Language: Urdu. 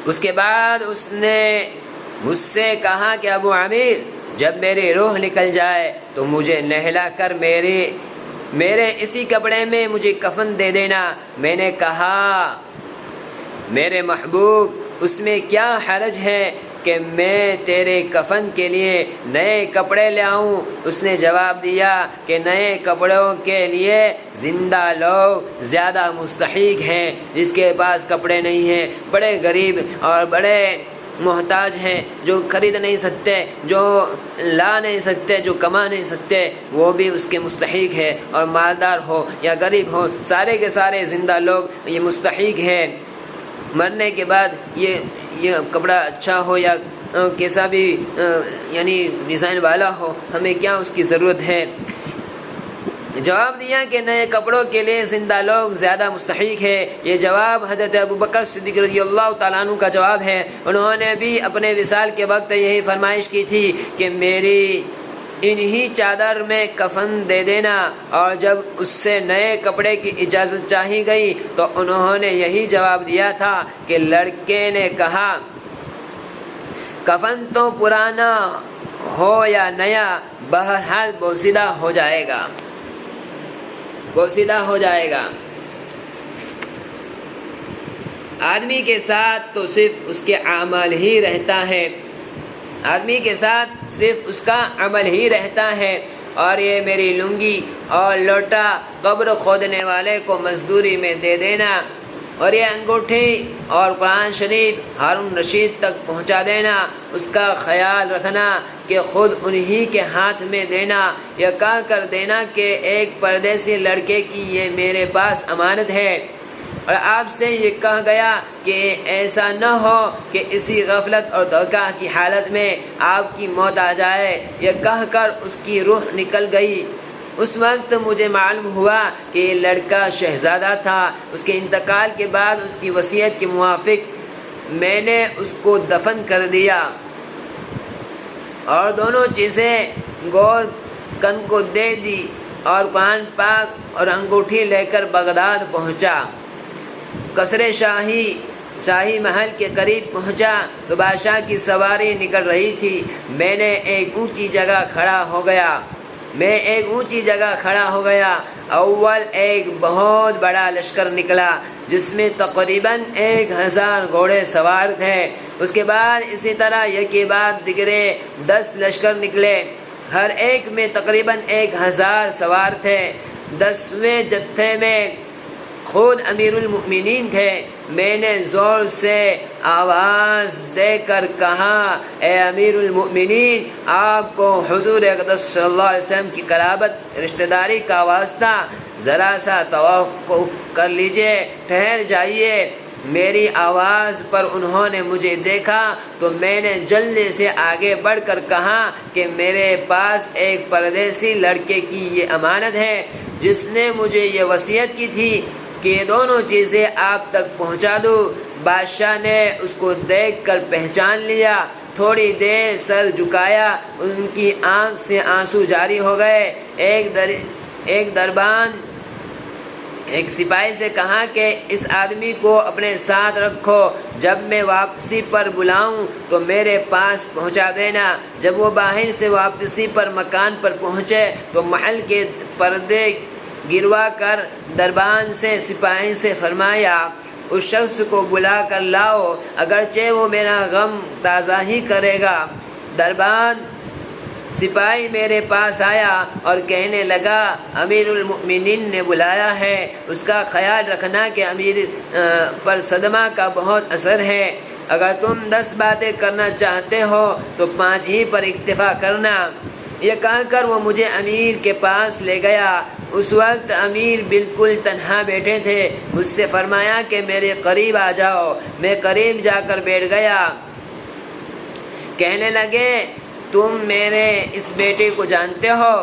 اس کے بعد اس نے مجھ سے کہا کہ ابو عامر، جب میری روح نکل جائے تو مجھے نہلا کر میرے اسی کپڑے میں مجھے کفن دے دینا۔ میں نے کہا میرے محبوب، اس میں کیا حرج ہے کہ میں تیرے کفن کے لیے نئے کپڑے لے آؤں؟ اس نے جواب دیا کہ نئے کپڑوں کے لیے زندہ لوگ زیادہ مستحق ہیں، جس کے پاس کپڑے نہیں ہیں، بڑے غریب اور بڑے محتاج ہیں، جو خرید نہیں سکتے، جو لا نہیں سکتے، جو کما نہیں سکتے، وہ بھی اس کے مستحق ہے، اور مالدار ہو یا غریب ہو، سارے کے سارے زندہ لوگ یہ مستحق ہیں۔ مرنے کے بعد یہ کپڑا اچھا ہو یا کیسا بھی یعنی ڈیزائن والا ہو، ہمیں کیا اس کی ضرورت ہے؟ جواب دیا کہ نئے کپڑوں کے لیے زندہ لوگ زیادہ مستحق ہے۔ یہ جواب حضرت ابوبکر صدیق رضی اللہ تعالیٰ عنہ کا جواب ہے۔ انہوں نے بھی اپنے وصال کے وقت یہی فرمائش کی تھی کہ میری انہی چادر میں کفن دے دینا، اور جب اس سے نئے کپڑے کی اجازت چاہی گئی تو انہوں نے یہی جواب دیا تھا کہ لڑکے نے کہا کفن تو پرانا ہو یا نیا، بہرحال بوسیدہ ہو جائے گا، بوسیدہ ہو جائے گا۔ آدمی کے ساتھ تو صرف اس کے اعمال ہی رہتا ہے، آدمی کے ساتھ صرف اس کا عمل ہی رہتا ہے، اور یہ میری لنگی اور لوٹا قبر کھودنے والے کو مزدوری میں دے دینا، اور یہ انگوٹھی اور قرآن شریف ہارون رشید تک پہنچا دینا، اس کا خیال رکھنا کہ خود انہی کے ہاتھ میں دینا، یا کہہ کر دینا کہ ایک پردیسی لڑکے کی یہ میرے پاس امانت ہے، اور آپ سے یہ کہا گیا کہ ایسا نہ ہو کہ اسی غفلت اور دھوکہ کی حالت میں آپ کی موت آ جائے۔ یہ کہہ کر اس کی روح نکل گئی۔ اس وقت مجھے معلوم ہوا کہ یہ لڑکا شہزادہ تھا۔ اس کے انتقال کے بعد اس کی وصیت کے موافق میں نے اس کو دفن کر دیا، اور دونوں چیزیں گور کن کو دے دی، اور قرآن پاک اور انگوٹھی لے کر بغداد پہنچا۔ قصر شاہی محل کے قریب پہنچا تو بادشاہ کی سواری نکل رہی تھی۔ میں ایک اونچی جگہ کھڑا ہو گیا۔ اول ایک بہت بڑا لشکر نکلا جس میں تقریباً 1000 گھوڑے سوار تھے۔ اس کے بعد اسی طرح یکی بعد دیگرے 10 لشکر نکلے، ہر ایک میں تقریباً 1000 سوار تھے۔ 10ویں جتھے میں خود امیر المؤمنین تھے۔ میں نے زور سے آواز دے کر کہا، اے امیر المؤمنین، آپ کو حضور اقدس صلی اللہ علیہ وسلم کی قرابت رشتہ داری کا واسطہ، ذرا سا توقف کر لیجئے، ٹھہر جائیے۔ میری آواز پر انہوں نے مجھے دیکھا تو میں نے جلدی سے آگے بڑھ کر کہا کہ میرے پاس ایک پردیسی لڑکے کی یہ امانت ہے، جس نے مجھے یہ وصیت کی تھی کہ یہ دونوں چیزیں آپ تک پہنچا دوں۔ بادشاہ نے اس کو دیکھ کر پہچان لیا، تھوڑی دیر سر جھکایا، ان کی آنکھ سے آنسو جاری ہو گئے۔ ایک سپاہی سے کہا کہ اس آدمی کو اپنے ساتھ رکھو، جب میں واپسی پر بلاؤں تو میرے پاس پہنچا دینا۔ جب وہ باہر سے واپسی پر مکان پر پہنچے تو محل کے پردے گروا کر دربان سے سپاہی سے فرمایا، اس شخص کو بلا کر لاؤ، اگرچہ وہ میرا غم تازہ ہی کرے گا۔ دربان سپاہی میرے پاس آیا اور کہنے لگا، امیر المؤمنین نے بلایا ہے، اس کا خیال رکھنا کہ امیر پر صدمہ کا بہت اثر ہے، اگر تم 10 باتیں کرنا چاہتے ہو تو 5 ہی پر اکتفا کرنا۔ یہ کہہ کر وہ مجھے امیر کے پاس لے گیا۔ اس وقت امیر بالکل تنہا بیٹھے تھے۔ مجھ سے فرمایا کہ میرے قریب آ جاؤ۔ میں قریب جا کر بیٹھ گیا۔ کہنے لگے، تم میرے اس بیٹے کو جانتے ہو؟